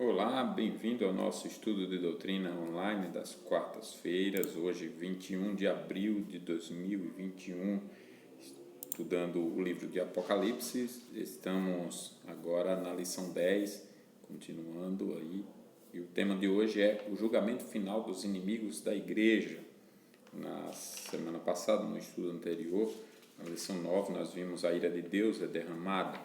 Olá, bem-vindo ao nosso estudo de doutrina online das quartas-feiras, hoje 21 de abril de 2021, estudando o livro de Apocalipse. Estamos agora na lição 10, continuando aí, e o tema de hoje é o julgamento final dos inimigos da igreja. Na semana passada, no estudo anterior, na lição 9, nós vimos a ira de Deus é derramada,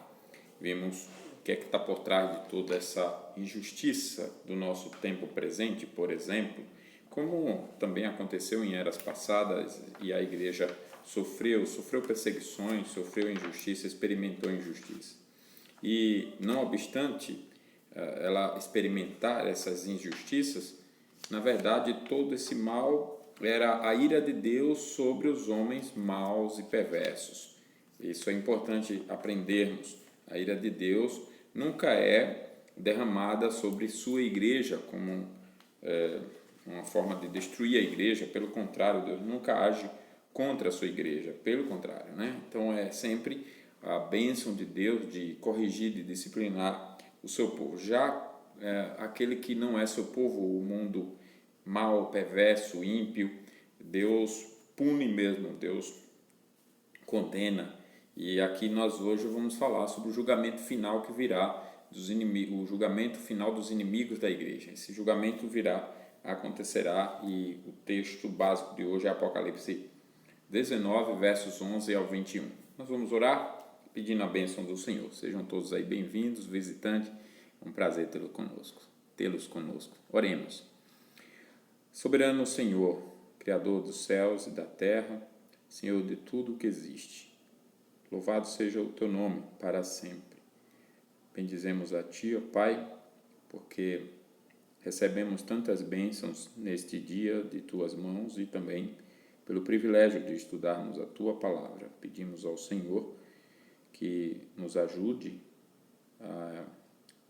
vimos o que é que está por trás de toda essa injustiça do nosso tempo presente, por exemplo, como também aconteceu em eras passadas, e a igreja sofreu perseguições, sofreu injustiça, experimentou injustiça. E, não obstante ela experimentar essas injustiças, na verdade, todo esse mal era a ira de Deus sobre os homens maus e perversos. Isso é importante aprendermos. A ira de Deus nunca é derramada sobre sua igreja como uma forma de destruir a igreja. Pelo contrário, Deus nunca age contra a sua igreja, pelo contrário, né? Então é sempre a bênção de Deus de corrigir, de disciplinar o seu povo. Já aquele que não é seu povo, o mundo mau, perverso, ímpio, Deus pune mesmo, Deus condena. E aqui nós hoje vamos falar sobre o julgamento final que virá dos inimigos, o julgamento final dos inimigos da igreja. Esse julgamento acontecerá, e o texto básico de hoje é Apocalipse 19, versos 11 ao 21. Nós vamos orar pedindo a bênção do Senhor. Sejam todos aí bem-vindos, visitantes. É um prazer tê-los conosco. Oremos. Soberano Senhor, Criador dos céus e da terra, Senhor de tudo o que existe, louvado seja o teu nome para sempre. Bendizemos a ti, ó Pai, porque recebemos tantas bênçãos neste dia de tuas mãos e também pelo privilégio de estudarmos a tua palavra. Pedimos ao Senhor que nos ajude a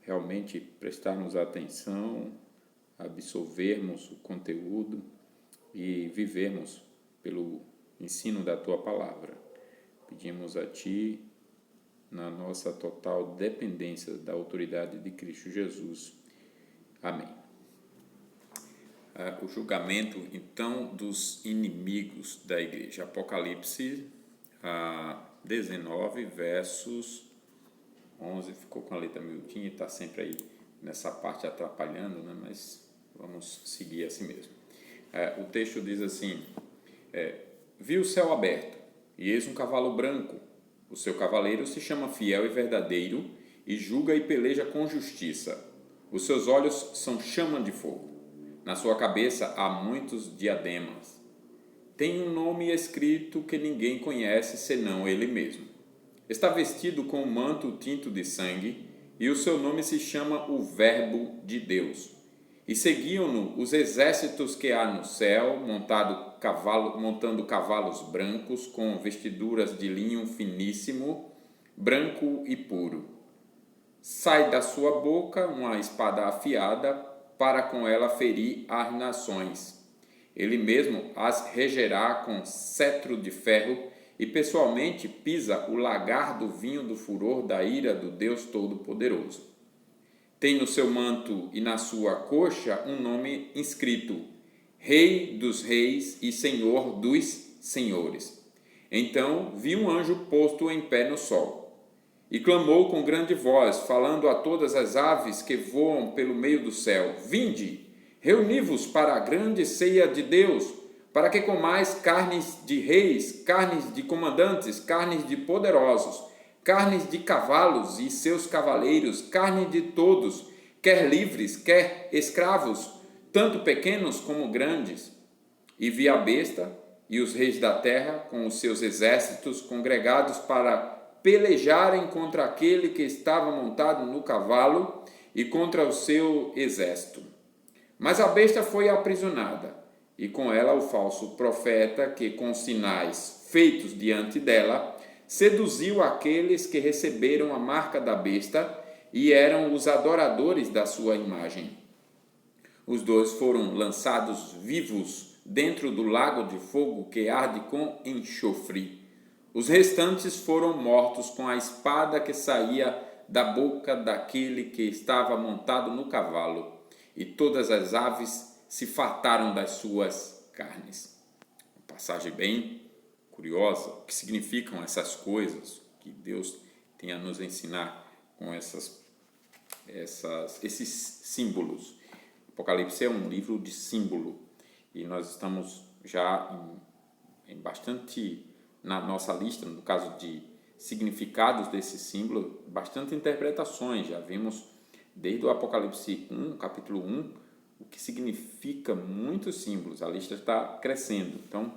realmente prestarmos atenção, absorvermos o conteúdo e vivermos pelo ensino da tua palavra. Pedimos a ti, na nossa total dependência da autoridade de Cristo Jesus. Amém. O julgamento, então, dos inimigos da igreja. Apocalipse 19, versos 11. Ficou com a letra miudinha e está sempre aí nessa parte atrapalhando, né? Mas vamos seguir assim mesmo. O texto diz assim: vi o céu aberto, e eis um cavalo branco. O seu cavaleiro se chama Fiel e Verdadeiro, e julga e peleja com justiça. Os seus olhos são chama de fogo. Na sua cabeça há muitos diademas. Tem um nome escrito que ninguém conhece senão ele mesmo. Está vestido com um manto tinto de sangue, e o seu nome se chama o Verbo de Deus. E seguiam-no os exércitos que há no céu, montando cavalos brancos, com vestiduras de linho finíssimo, branco e puro. Sai da sua boca uma espada afiada, para com ela ferir as nações. Ele mesmo as regerá com cetro de ferro, e pessoalmente pisa o lagar do vinho do furor da ira do Deus Todo-Poderoso. Tem no seu manto e na sua coxa um nome inscrito: Rei dos Reis e Senhor dos Senhores. Então vi um anjo posto em pé no sol, e clamou com grande voz, falando a todas as aves que voam pelo meio do céu: Vinde, reuni-vos para a grande ceia de Deus, para que comais carnes de reis, carnes de comandantes, carnes de poderosos, carnes de cavalos e seus cavaleiros, carne de todos, quer livres, quer escravos, tanto pequenos como grandes. E vi a besta e os reis da terra, com os seus exércitos, congregados para pelejarem contra aquele que estava montado no cavalo e contra o seu exército. Mas a besta foi aprisionada, e com ela o falso profeta, que com sinais feitos diante dela, seduziu aqueles que receberam a marca da besta e eram os adoradores da sua imagem. Os dois foram lançados vivos dentro do lago de fogo que arde com enxofre. Os restantes foram mortos com a espada que saía da boca daquele que estava montado no cavalo, e todas as aves se fartaram das suas carnes. Uma passagem bem curiosa. O que significam essas coisas que Deus tem a nos ensinar com esses símbolos? Apocalipse é um livro de símbolo e nós estamos já em bastante, na nossa lista, no caso de significados desse símbolo, bastante interpretações. Já vimos desde o Apocalipse 1, capítulo 1, o que significa muitos símbolos. A lista está crescendo, então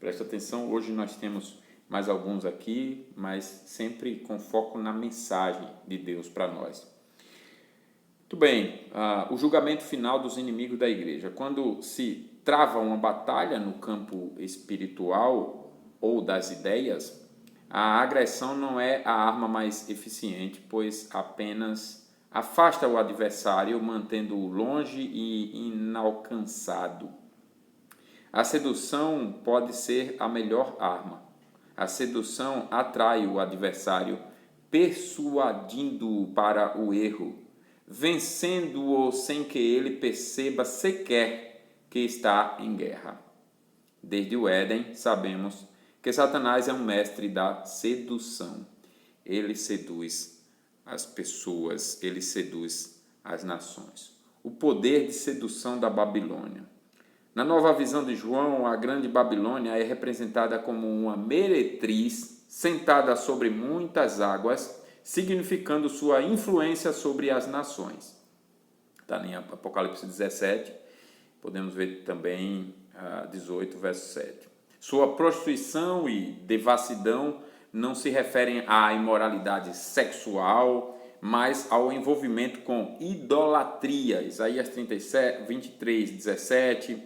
preste atenção. Hoje nós temos mais alguns aqui, mas sempre com foco na mensagem de Deus para nós. Muito bem, o julgamento final dos inimigos da igreja. Quando se trava uma batalha no campo espiritual ou das ideias, a agressão não é a arma mais eficiente, pois apenas afasta o adversário, mantendo-o longe e inalcançado. A sedução pode ser a melhor arma. A sedução atrai o adversário, persuadindo-o para o erro, vencendo-o sem que ele perceba sequer que está em guerra. Desde o Éden, sabemos que Satanás é um mestre da sedução. Ele seduz as pessoas, ele seduz as nações. O poder de sedução da Babilônia. Na nova visão de João, a grande Babilônia é representada como uma meretriz sentada sobre muitas águas, significando sua influência sobre as nações. Está em Apocalipse 17, podemos ver também 18, verso 7. Sua prostituição e devassidão não se referem à imoralidade sexual, mas ao envolvimento com idolatria. Isaías 23, 17,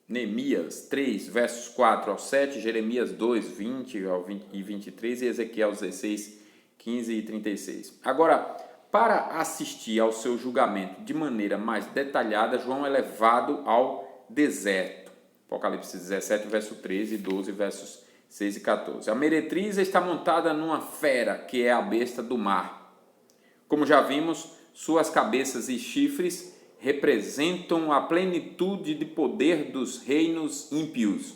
Neemias 3, versos 4 ao 7, Jeremias 2, 20 e 23 e Ezequiel 16, 15 e 36. Agora, para assistir ao seu julgamento de maneira mais detalhada, João é levado ao deserto. Apocalipse 17, verso 13 e 12, versos 6 e 14. A meretriz está montada numa fera, que é a besta do mar. Como já vimos, suas cabeças e chifres representam a plenitude de poder dos reinos ímpios.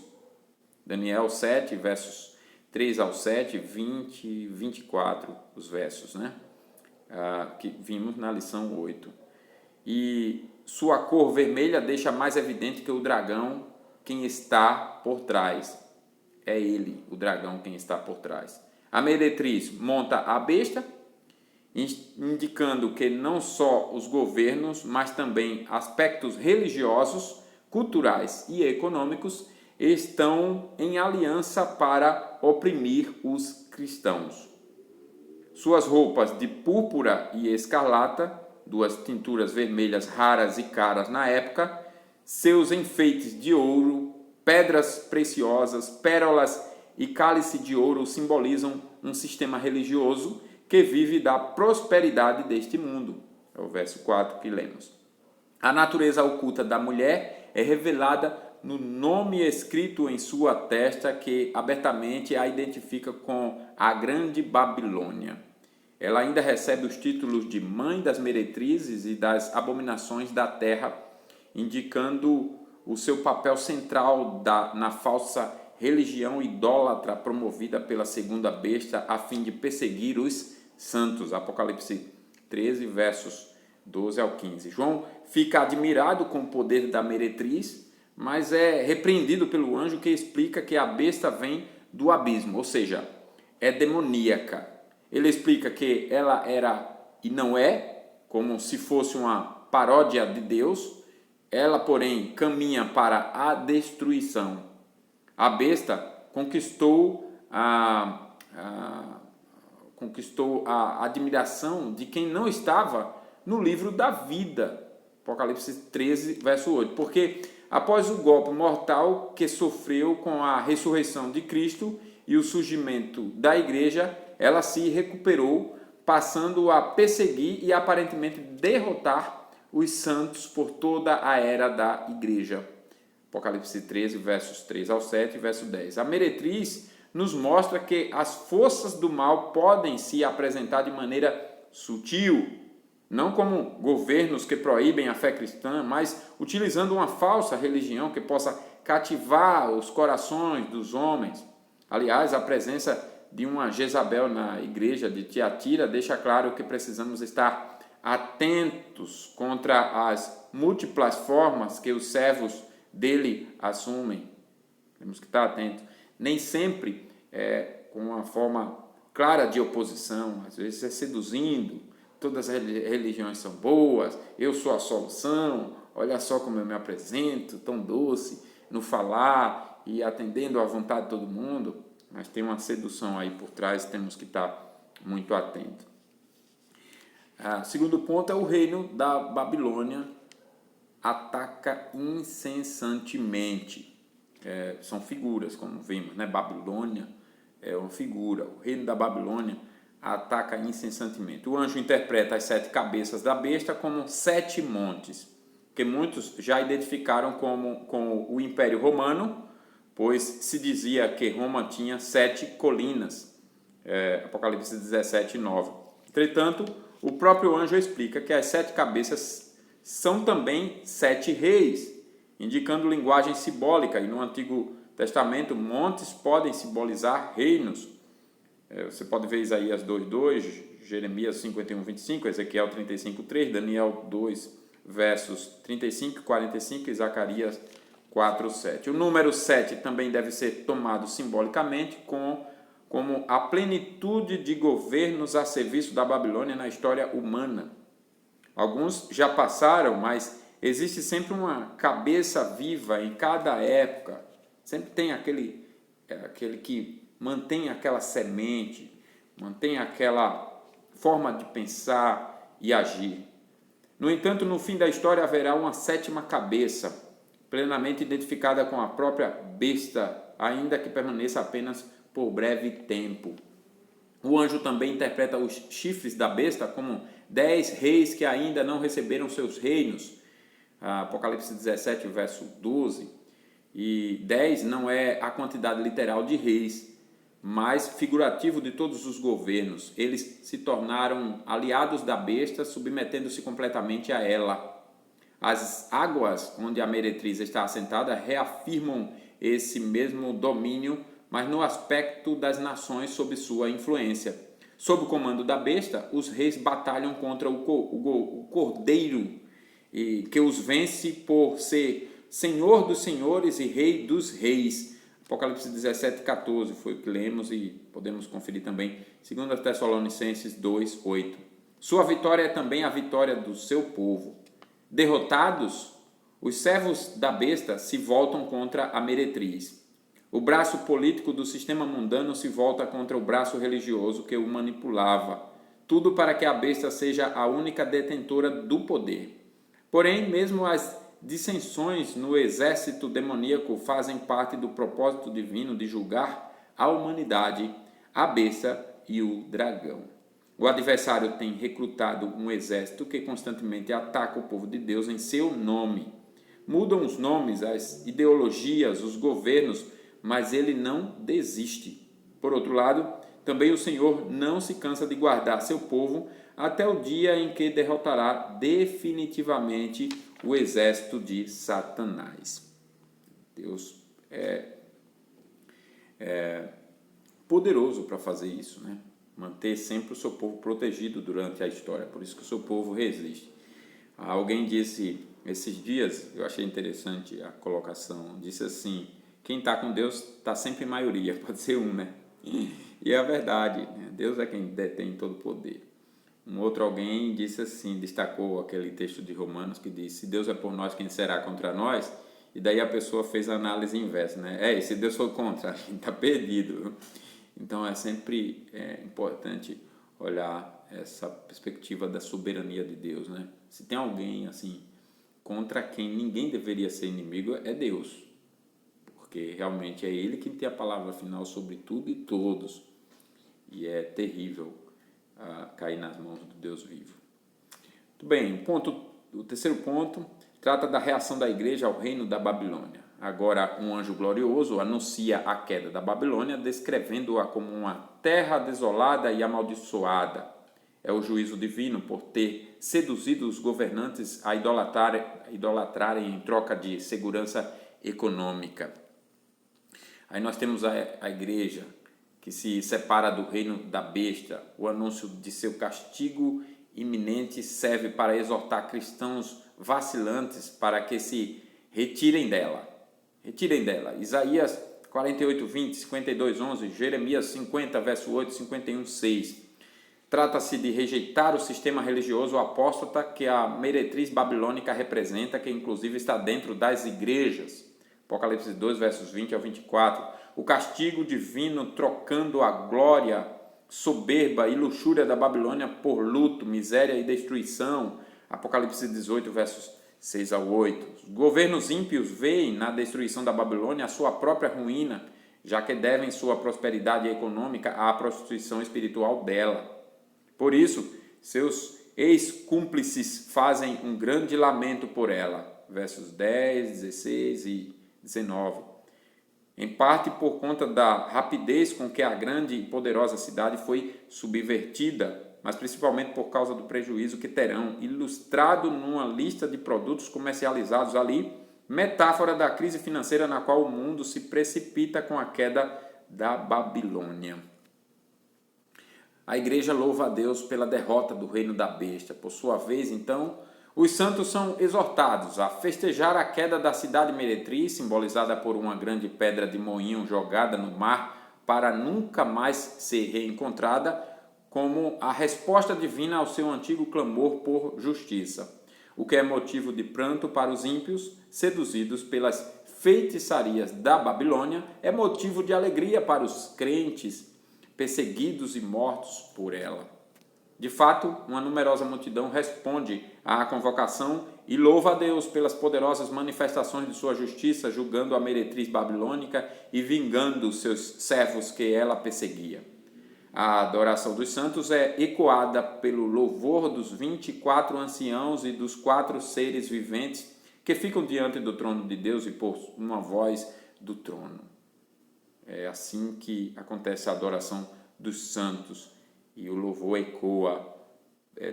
Daniel 7, versos 3 ao 7, 20 e 24, os versos, né? Que vimos na lição 8. E sua cor vermelha deixa mais evidente que o dragão, quem está por trás. É ele, o dragão, quem está por trás. A meretriz monta a besta, indicando que não só os governos, mas também aspectos religiosos, culturais e econômicos estão em aliança para oprimir os cristãos. Suas roupas de púrpura e escarlata, duas tinturas vermelhas raras e caras na época, seus enfeites de ouro, pedras preciosas, pérolas e cálice de ouro simbolizam um sistema religioso que vive da prosperidade deste mundo. É o verso 4 que lemos. A natureza oculta da mulher é revelada no nome escrito em sua testa, que abertamente a identifica com a grande Babilônia. Ela ainda recebe os títulos de mãe das meretrizes e das abominações da terra, indicando o seu papel central na falsa religião idólatra promovida pela segunda besta a fim de perseguir os santos. Apocalipse 13, versos 12 ao 15. João fica admirado com o poder da meretriz, mas é repreendido pelo anjo, que explica que a besta vem do abismo, ou seja, é demoníaca. Ele explica que ela era e não é, como se fosse uma paródia de Deus. Ela, porém, caminha para a destruição. A besta conquistou a admiração de quem não estava no livro da vida. Apocalipse 13, verso 8. Porque após o golpe mortal que sofreu com a ressurreição de Cristo e o surgimento da igreja, ela se recuperou, passando a perseguir e aparentemente derrotar os santos por toda a era da igreja. Apocalipse 13, versos 3 ao 7 e verso 10. A meretriz nos mostra que as forças do mal podem se apresentar de maneira sutil, não como governos que proíbem a fé cristã, mas utilizando uma falsa religião que possa cativar os corações dos homens. Aliás, a presença de uma Jezabel na igreja de Tiatira deixa claro que precisamos estar atentos contra as múltiplas formas que os servos dele assumem. Temos que estar atentos. Nem sempre com uma forma clara de oposição, às vezes é seduzindo. Todas as religiões são boas, eu sou a solução, olha só como eu me apresento, tão doce no falar e atendendo à vontade de todo mundo, mas tem uma sedução aí por trás, temos que estar muito atentos. Segundo ponto é o reino da Babilônia ataca incessantemente. São figuras, como vimos, né? Babilônia é uma figura, o reino da Babilônia ataca incessantemente. O anjo interpreta as 7 cabeças da besta como 7 montes, que muitos já identificaram com o Império Romano, pois se dizia que Roma tinha 7 colinas, Apocalipse 17, 9. Entretanto, o próprio anjo explica que as 7 cabeças são também 7 reis, indicando linguagem simbólica, e no Antigo Testamento montes podem simbolizar reinos. Você pode ver Isaías 2:2, Jeremias 51:25, Ezequiel 35:3, Daniel 2, versos 35 e 45 e Zacarias 4:7. O número 7 também deve ser tomado simbolicamente como a plenitude de governos a serviço da Babilônia na história humana. Alguns já passaram, mas existe sempre uma cabeça viva em cada época. Sempre tem aquele que mantém aquela semente, mantém aquela forma de pensar e agir. No entanto, no fim da história haverá uma 7ª cabeça, plenamente identificada com a própria besta, ainda que permaneça apenas por breve tempo. O anjo também interpreta os chifres da besta como 10 reis que ainda não receberam seus reinos. Apocalipse 17, verso 12. E 10 não é a quantidade literal de reis, mas figurativo de todos os governos. Eles se tornaram aliados da besta, submetendo-se completamente a ela. As águas onde a meretriz está assentada reafirmam esse mesmo domínio, mas no aspecto das nações sob sua influência. Sob o comando da besta, os reis batalham contra o cordeiro, que os vence por ser Senhor dos senhores e Rei dos reis. Apocalipse 17, 14 foi o que lemos e podemos conferir também 2 Tessalonicenses 2, 8. Sua vitória é também a vitória do seu povo. Derrotados, os servos da besta se voltam contra a meretriz. O braço político do sistema mundano se volta contra o braço religioso que o manipulava. Tudo para que a besta seja a única detentora do poder. Porém, mesmo as dissensões no exército demoníaco fazem parte do propósito divino de julgar a humanidade, a besta e o dragão. O adversário tem recrutado um exército que constantemente ataca o povo de Deus em seu nome. Mudam os nomes, as ideologias, os governos, mas ele não desiste. Por outro lado, também o Senhor não se cansa de guardar seu povo até o dia em que derrotará definitivamente o exército de Satanás. Deus é poderoso para fazer isso, né? Manter sempre o seu povo protegido durante a história, por isso que o seu povo resiste. Alguém disse esses dias, eu achei interessante a colocação, disse assim: quem está com Deus está sempre em maioria, pode ser um, né? E é a verdade, né? Deus é quem detém todo o poder. Um outro alguém disse assim, destacou aquele texto de Romanos que diz: se Deus é por nós, quem será contra nós? E daí a pessoa fez a análise inversa, né? E se Deus for contra, a gente está perdido. Então é sempre importante olhar essa perspectiva da soberania de Deus, né? Se tem alguém assim contra quem ninguém deveria ser inimigo, é Deus, porque realmente é Ele quem tem a palavra final sobre tudo e todos, e é terrível cair nas mãos do Deus vivo. Muito bem, o terceiro ponto trata da reação da igreja ao reino da Babilônia. agora um anjo glorioso, anuncia a queda da Babilônia, descrevendo-a como uma terra desolada e amaldiçoada. É o juízo divino por ter seduzido os governantes a idolatrarem em troca de segurança econômica. Aí nós temos a igreja que se separa do reino da besta. O anúncio de seu castigo iminente serve para exortar cristãos vacilantes para que se retirem dela. Retirem dela. Isaías 48, 20, 52, 11, Jeremias 50, verso 8, 51, 6. Trata-se de rejeitar o sistema religioso apóstata que a meretriz babilônica representa, que inclusive está dentro das igrejas. Apocalipse 2, versos 20 ao 24. O castigo divino trocando a glória, soberba e luxúria da Babilônia por luto, miséria e destruição. Apocalipse 18, versos 6 ao 8. Os governos ímpios veem na destruição da Babilônia a sua própria ruína, já que devem sua prosperidade econômica à prostituição espiritual dela. Por isso, seus ex-cúmplices fazem um grande lamento por ela. Versos 10, 16 e 19. Em parte por conta da rapidez com que a grande e poderosa cidade foi subvertida, mas principalmente por causa do prejuízo que terão, ilustrado numa lista de produtos comercializados ali, metáfora da crise financeira na qual o mundo se precipita com a queda da Babilônia. A igreja louva a Deus pela derrota do reino da besta. Por sua vez, então, os santos são exortados a festejar a queda da cidade meretriz, simbolizada por uma grande pedra de moinho jogada no mar para nunca mais ser reencontrada, como a resposta divina ao seu antigo clamor por justiça, o que é motivo de pranto para os ímpios, seduzidos pelas feitiçarias da Babilônia, é motivo de alegria para os crentes, perseguidos e mortos por ela. De fato, uma numerosa multidão responde à convocação e louva a Deus pelas poderosas manifestações de sua justiça, julgando a meretriz babilônica e vingando os seus servos que ela perseguia. A adoração dos santos é ecoada pelo louvor dos 24 anciãos e dos 4 seres viventes que ficam diante do trono de Deus e por uma voz do trono. É assim que acontece a adoração dos santos e o louvor ecoa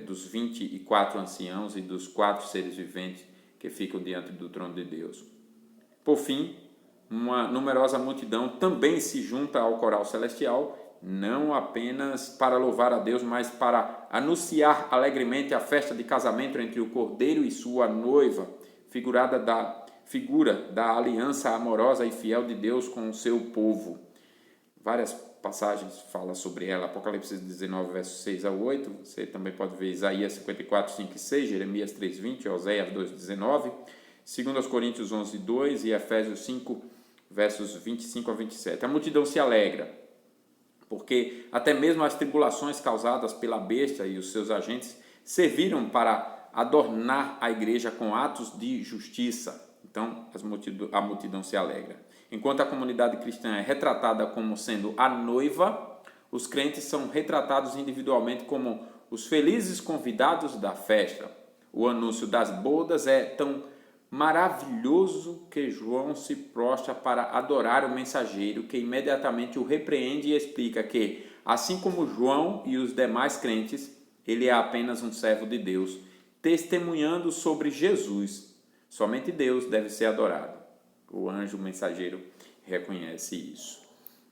dos 24 anciãos e dos 4 seres viventes que ficam diante do trono de Deus. Por fim, uma numerosa multidão também se junta ao coral celestial, não apenas para louvar a Deus, mas para anunciar alegremente a festa de casamento entre o Cordeiro e sua noiva, figura da aliança amorosa e fiel de Deus com o seu povo. Várias passagens falam sobre ela. Apocalipse 19, versos 6 a 8. Você também pode ver Isaías 54, 5 e 6, Jeremias 3, 20, Oséias 2, 19, 2 Coríntios 11, 2 e Efésios 5, versos 25 a 27. A multidão se alegra, porque até mesmo as tribulações causadas pela besta e os seus agentes serviram para adornar a igreja com atos de justiça. Então, a multidão se alegra. Enquanto a comunidade cristã é retratada como sendo a noiva, os crentes são retratados individualmente como os felizes convidados da festa. O anúncio das bodas é tão maravilhoso que João se prostra para adorar o mensageiro, que imediatamente o repreende e explica que, assim como João e os demais crentes, ele é apenas um servo de Deus, testemunhando sobre Jesus. Somente Deus deve ser adorado. O anjo mensageiro reconhece isso.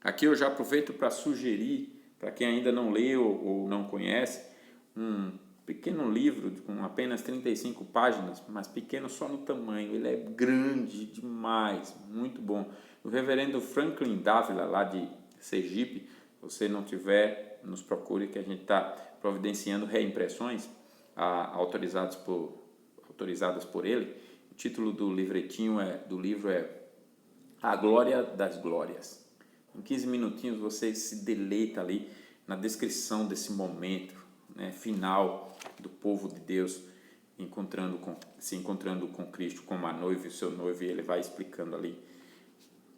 Aqui eu já aproveito para sugerir, para quem ainda não leu ou não conhece, um pequeno livro com apenas 35 páginas, mas pequeno só no tamanho. Ele é grande demais, muito bom. O reverendo Franklin Dávila, lá de Sergipe, se você não tiver, nos procure, que a gente está providenciando reimpressões autorizadas por ele. O título do livretinho do livro é A Glória das Glórias. Em 15 minutinhos você se deleita ali na descrição desse momento, né, final do povo de Deus se encontrando com Cristo como a noiva e o seu noivo, e ele vai explicando ali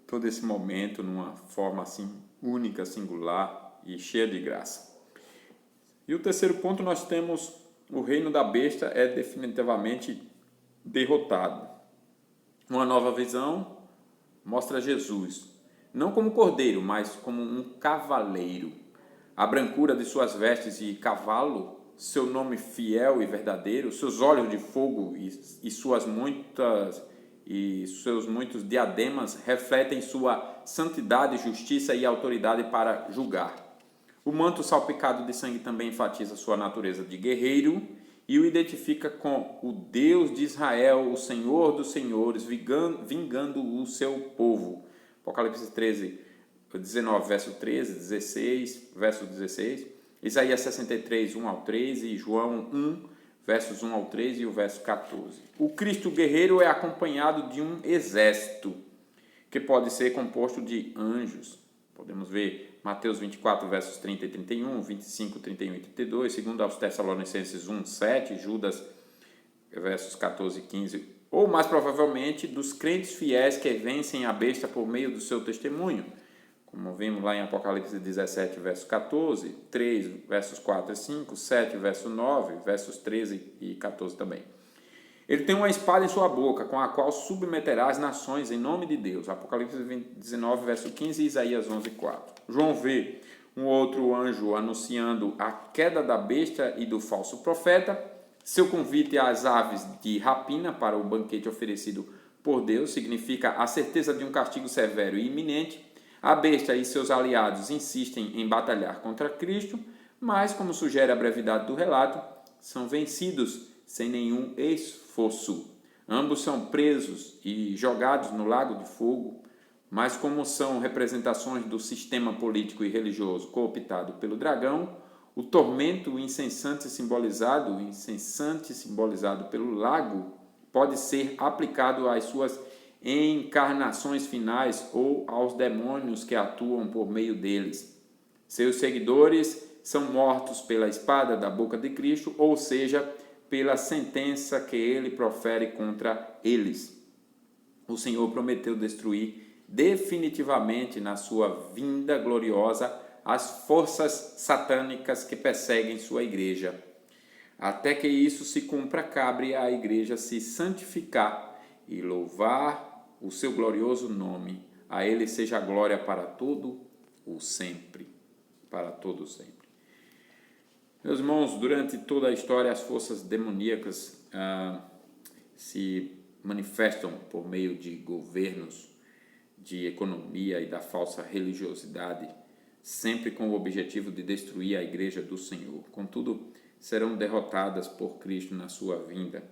todo esse momento numa forma assim única, singular e cheia de graça. E o terceiro ponto, nós temos o reino da besta é definitivamente derrotado. Uma nova visão mostra Jesus, não como cordeiro, mas como um cavaleiro. A brancura de suas vestes de cavalo, seu nome fiel e verdadeiro, seus olhos de fogo e seus muitos diademas refletem sua santidade, justiça e autoridade para julgar. O manto salpicado de sangue também enfatiza sua natureza de guerreiro e o identifica com o Deus de Israel, o Senhor dos senhores, vingando o seu povo. Apocalipse 19, verso 13, 16, verso 16. Isaías 63, 1 ao 3 e João 1, versos 1 ao 3 e o verso 14. O Cristo guerreiro é acompanhado de um exército, que pode ser composto de anjos. Podemos ver Mateus 24, versos 30 e 31, 25, 31 e 32, segundo aos Tessalonicenses 1, 7, Judas, versos 14 e 15, ou mais provavelmente dos crentes fiéis que vencem a besta por meio do seu testemunho, como vimos lá em Apocalipse 17, verso 14, 3, versos 4 e 5, 7, verso 9, versos 13 e 14 também. Ele tem uma espada em sua boca, com a qual submeterá as nações em nome de Deus. Apocalipse 19, verso 15 e Isaías 11, 4. João vê um outro anjo anunciando a queda da besta e do falso profeta, seu convite às aves de rapina para o banquete oferecido por Deus significa a certeza de um castigo severo e iminente. A besta e seus aliados insistem em batalhar contra Cristo, mas, como sugere a brevidade do relato, são vencidos sem nenhum esforço. Ambos são presos e jogados no lago de fogo, mas como são representações do sistema político e religioso cooptado pelo dragão, o tormento incessante simbolizado pelo lago pode ser aplicado às suas encarnações finais ou aos demônios que atuam por meio deles. Seus seguidores são mortos pela espada da boca de Cristo, ou seja, pela sentença que ele profere contra eles. O Senhor prometeu destruir definitivamente na sua vinda gloriosa as forças satânicas que perseguem sua igreja. Até que isso se cumpra, cabe à igreja se santificar e louvar o seu glorioso nome. A ele seja a glória para todo o sempre. Para todo o sempre. Meus irmãos, durante toda a história, as forças demoníacas se manifestam por meio de governos, de economia e da falsa religiosidade, sempre com o objetivo de destruir a igreja do Senhor. Contudo, serão derrotadas por Cristo na sua vinda.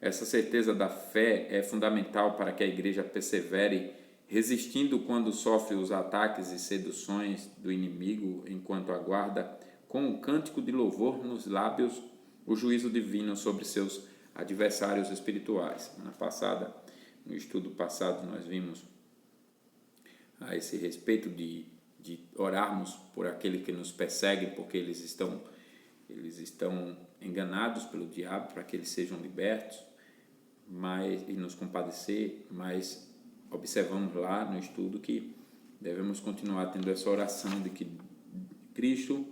Essa certeza da fé é fundamental para que a igreja persevere, resistindo quando sofre os ataques e seduções do inimigo, enquanto aguarda com um cântico de louvor nos lábios o juízo divino sobre seus adversários espirituais. Semana passada, no estudo passado, nós vimos a esse respeito de orarmos por aquele que nos persegue, porque eles estão enganados pelo diabo, para que eles sejam libertos, e nos compadecer, mas observamos lá no estudo que devemos continuar tendo essa oração de que Cristo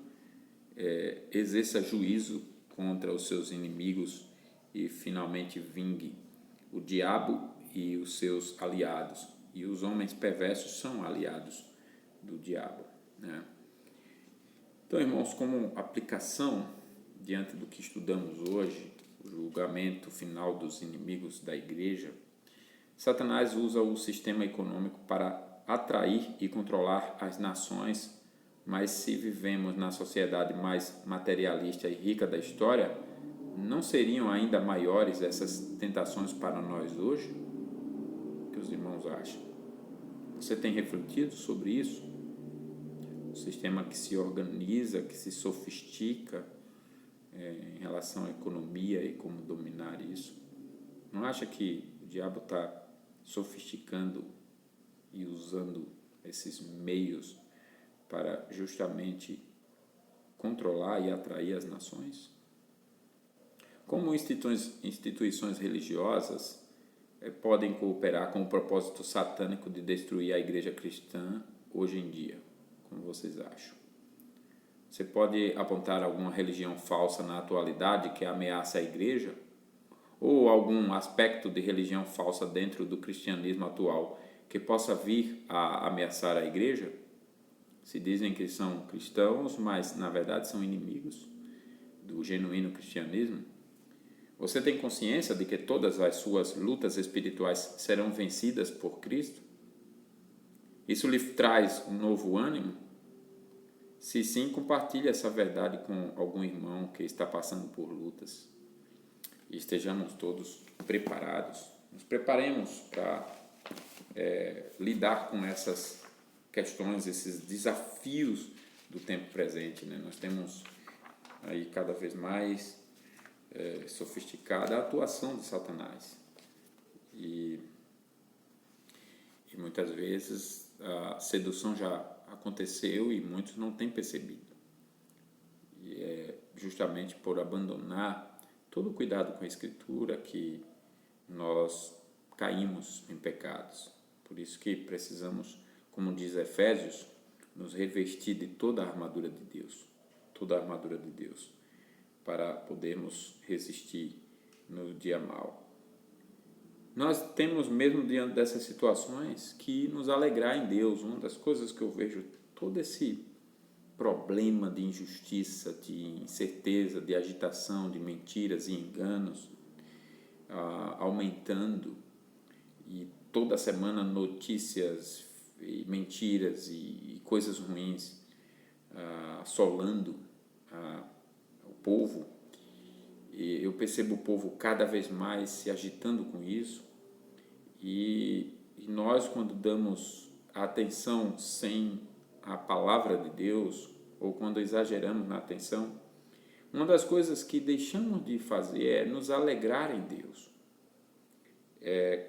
exerça juízo contra os seus inimigos e finalmente vingue o diabo e os seus aliados. E os homens perversos são aliados do diabo, né? Então, irmãos, como aplicação diante do que estudamos hoje, o julgamento final dos inimigos da igreja, Satanás usa o sistema econômico para atrair e controlar as nações. Mas se vivemos na sociedade mais materialista e rica da história, não seriam ainda maiores essas tentações para nós hoje? O que os irmãos acham? Você tem refletido sobre isso? O sistema que se organiza, que se sofistica em relação à economia e como dominar isso. Não acha que o diabo está sofisticando e usando esses meios para justamente controlar e atrair as nações? Como instituições religiosas podem cooperar com o propósito satânico de destruir a igreja cristã hoje em dia? Como vocês acham? Você pode apontar alguma religião falsa na atualidade que ameaça a igreja? Ou algum aspecto de religião falsa dentro do cristianismo atual que possa vir a ameaçar a igreja, se dizem que são cristãos, mas na verdade são inimigos do genuíno cristianismo. Você tem consciência de que todas as suas lutas espirituais serão vencidas por Cristo? Isso lhe traz um novo ânimo? Se sim, compartilhe essa verdade com algum irmão que está passando por lutas. E estejamos todos preparados. Nos preparemos para lidar com essas questões, esses desafios do tempo presente, né? Nós temos aí cada vez mais sofisticada a atuação de Satanás. E muitas vezes a sedução já aconteceu e muitos não têm percebido. E é justamente por abandonar todo o cuidado com a Escritura que nós caímos em pecados. Por isso que precisamos, como diz Efésios, nos revestir de toda a armadura de Deus. Toda a armadura de Deus, para podermos resistir no dia mau. Nós temos mesmo diante dessas situações que nos alegrar em Deus. Uma das coisas que eu vejo todo esse problema de injustiça, de incerteza, de agitação, de mentiras e enganos aumentando, e toda semana notícias e mentiras e coisas ruins assolando o povo. E eu percebo o povo cada vez mais se agitando com isso, e nós, quando damos atenção sem a palavra de Deus, ou quando exageramos na atenção, uma das coisas que deixamos de fazer é nos alegrar em Deus,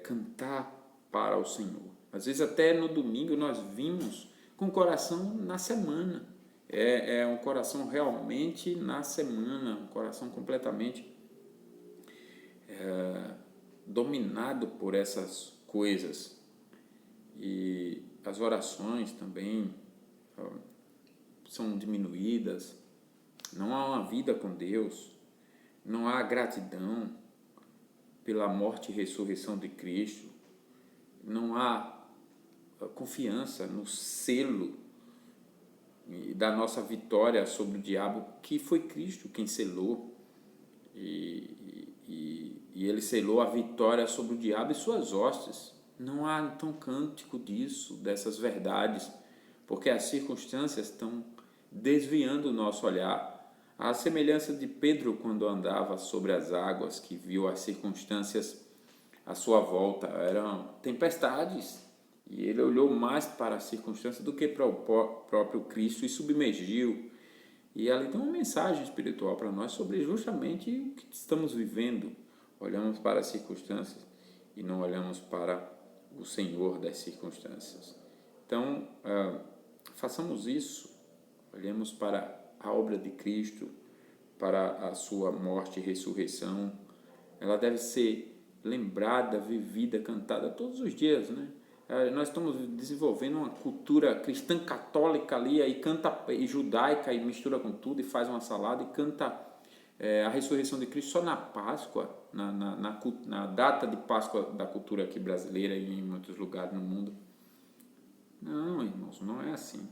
cantar para o Senhor. Às vezes até no domingo nós vimos com o coração na semana. É um coração realmente na semana, um coração completamente dominado por essas coisas. E as orações também são diminuídas, não há uma vida com Deus, não há gratidão pela morte e ressurreição de Cristo, não há confiança no selo da nossa vitória sobre o diabo, que foi Cristo quem selou, e ele selou a vitória sobre o diabo e suas hostes. Não há então cântico disso, dessas verdades, porque as circunstâncias estão desviando o nosso olhar. A semelhança de Pedro quando andava sobre as águas, que viu as circunstâncias à sua volta, eram tempestades, e ele olhou mais para as circunstâncias do que para o próprio Cristo e submergiu. E ali tem uma mensagem espiritual para nós sobre justamente o que estamos vivendo. Olhamos para as circunstâncias e não olhamos para o Senhor das circunstâncias. Então, façamos isso. Olhemos para a obra de Cristo, para a sua morte e ressurreição. Ela deve ser lembrada, vivida, cantada todos os dias, né? Nós estamos desenvolvendo uma cultura cristã católica ali, aí canta, e judaica, e mistura com tudo, e faz uma salada, e canta a ressurreição de Cristo só na Páscoa, na data de Páscoa da cultura aqui brasileira e em muitos lugares no mundo. Não, irmãos, não é assim.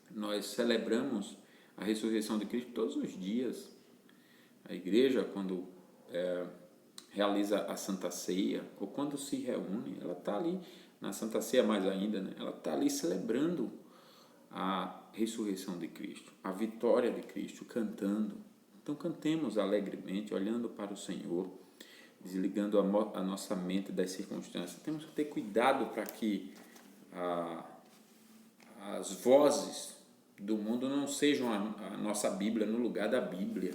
Nós celebramos a ressurreição de Cristo todos os dias. A igreja, quando realiza a Santa Ceia, ou quando se reúne, ela está ali, na Santa Ceia mais ainda, né? Ela está ali celebrando a ressurreição de Cristo, a vitória de Cristo, cantando. Então cantemos alegremente, olhando para o Senhor, desligando a nossa mente das circunstâncias. Temos que ter cuidado para que as vozes do mundo não sejam a nossa Bíblia no lugar da Bíblia.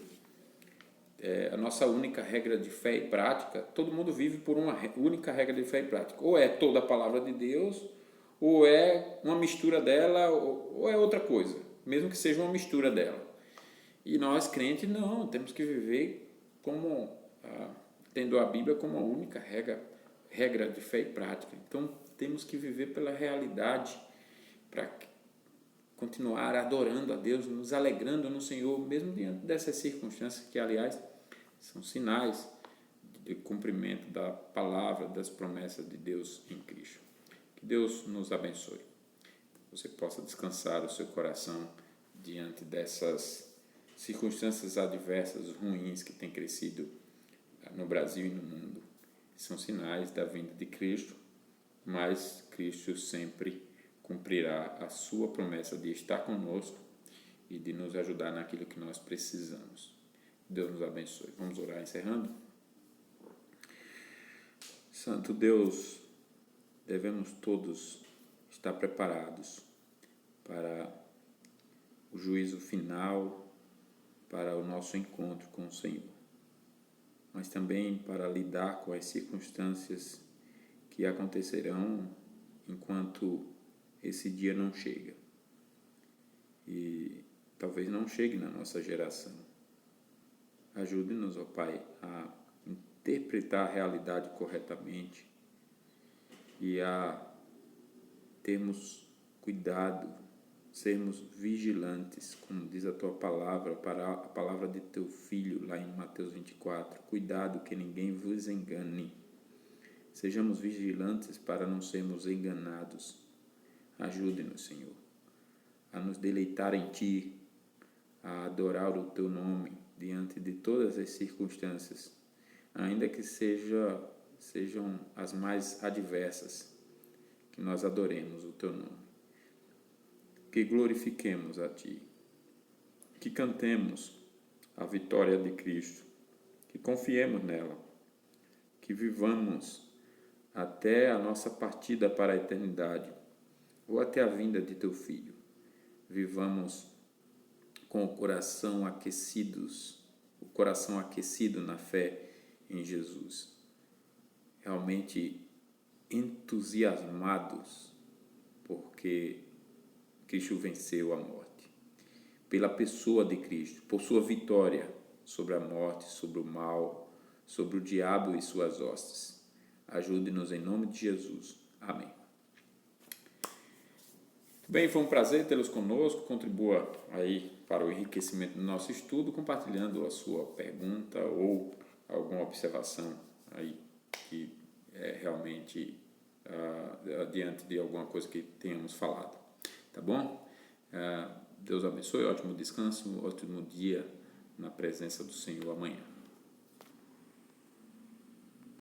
A nossa única regra de fé e prática, todo mundo vive por uma única regra de fé e prática. Ou é toda a palavra de Deus, ou é uma mistura dela, ou é outra coisa, mesmo que seja uma mistura dela. E nós, crentes, não, temos que viver como tendo a Bíblia como a única regra de fé e prática. Então, temos que viver pela realidade para continuar adorando a Deus, nos alegrando no Senhor, mesmo diante dessas circunstâncias que, aliás, são sinais de cumprimento da palavra, das promessas de Deus em Cristo. Que Deus nos abençoe. Você possa descansar o seu coração diante dessas circunstâncias adversas, ruins que têm crescido no Brasil e no mundo. São sinais da vinda de Cristo, mas Cristo sempre cumprirá a sua promessa de estar conosco e de nos ajudar naquilo que nós precisamos. Deus nos abençoe. Vamos orar encerrando? Santo Deus, devemos todos estar preparados para o juízo final, para o nosso encontro com o Senhor, mas também para lidar com as circunstâncias que acontecerão enquanto esse dia não chega. E talvez não chegue na nossa geração. Ajude-nos, ó Pai, a interpretar a realidade corretamente e a termos cuidado, sermos vigilantes, como diz a Tua palavra, para a palavra de Teu Filho, lá em Mateus 24. Cuidado que ninguém vos engane. Sejamos vigilantes para não sermos enganados. Ajude-nos, Senhor, a nos deleitar em Ti, a adorar o Teu nome diante de todas as circunstâncias, ainda que sejam as mais adversas, que nós adoremos o Teu nome, que glorifiquemos a Ti, que cantemos a vitória de Cristo, que confiemos nela, que vivamos até a nossa partida para a eternidade, ou até a vinda de Teu Filho. Vivamos com o coração aquecido na fé em Jesus, realmente entusiasmados, porque Cristo venceu a morte. Pela pessoa de Cristo, por sua vitória sobre a morte, sobre o mal, sobre o diabo e suas hostes. Ajude-nos em nome de Jesus. Amém. Bem, foi um prazer tê-los conosco. Contribua aí para o enriquecimento do nosso estudo, compartilhando a sua pergunta ou alguma observação aí que é realmente diante de alguma coisa que tenhamos falado. Tá bom? Deus abençoe, ótimo descanso, ótimo dia na presença do Senhor amanhã.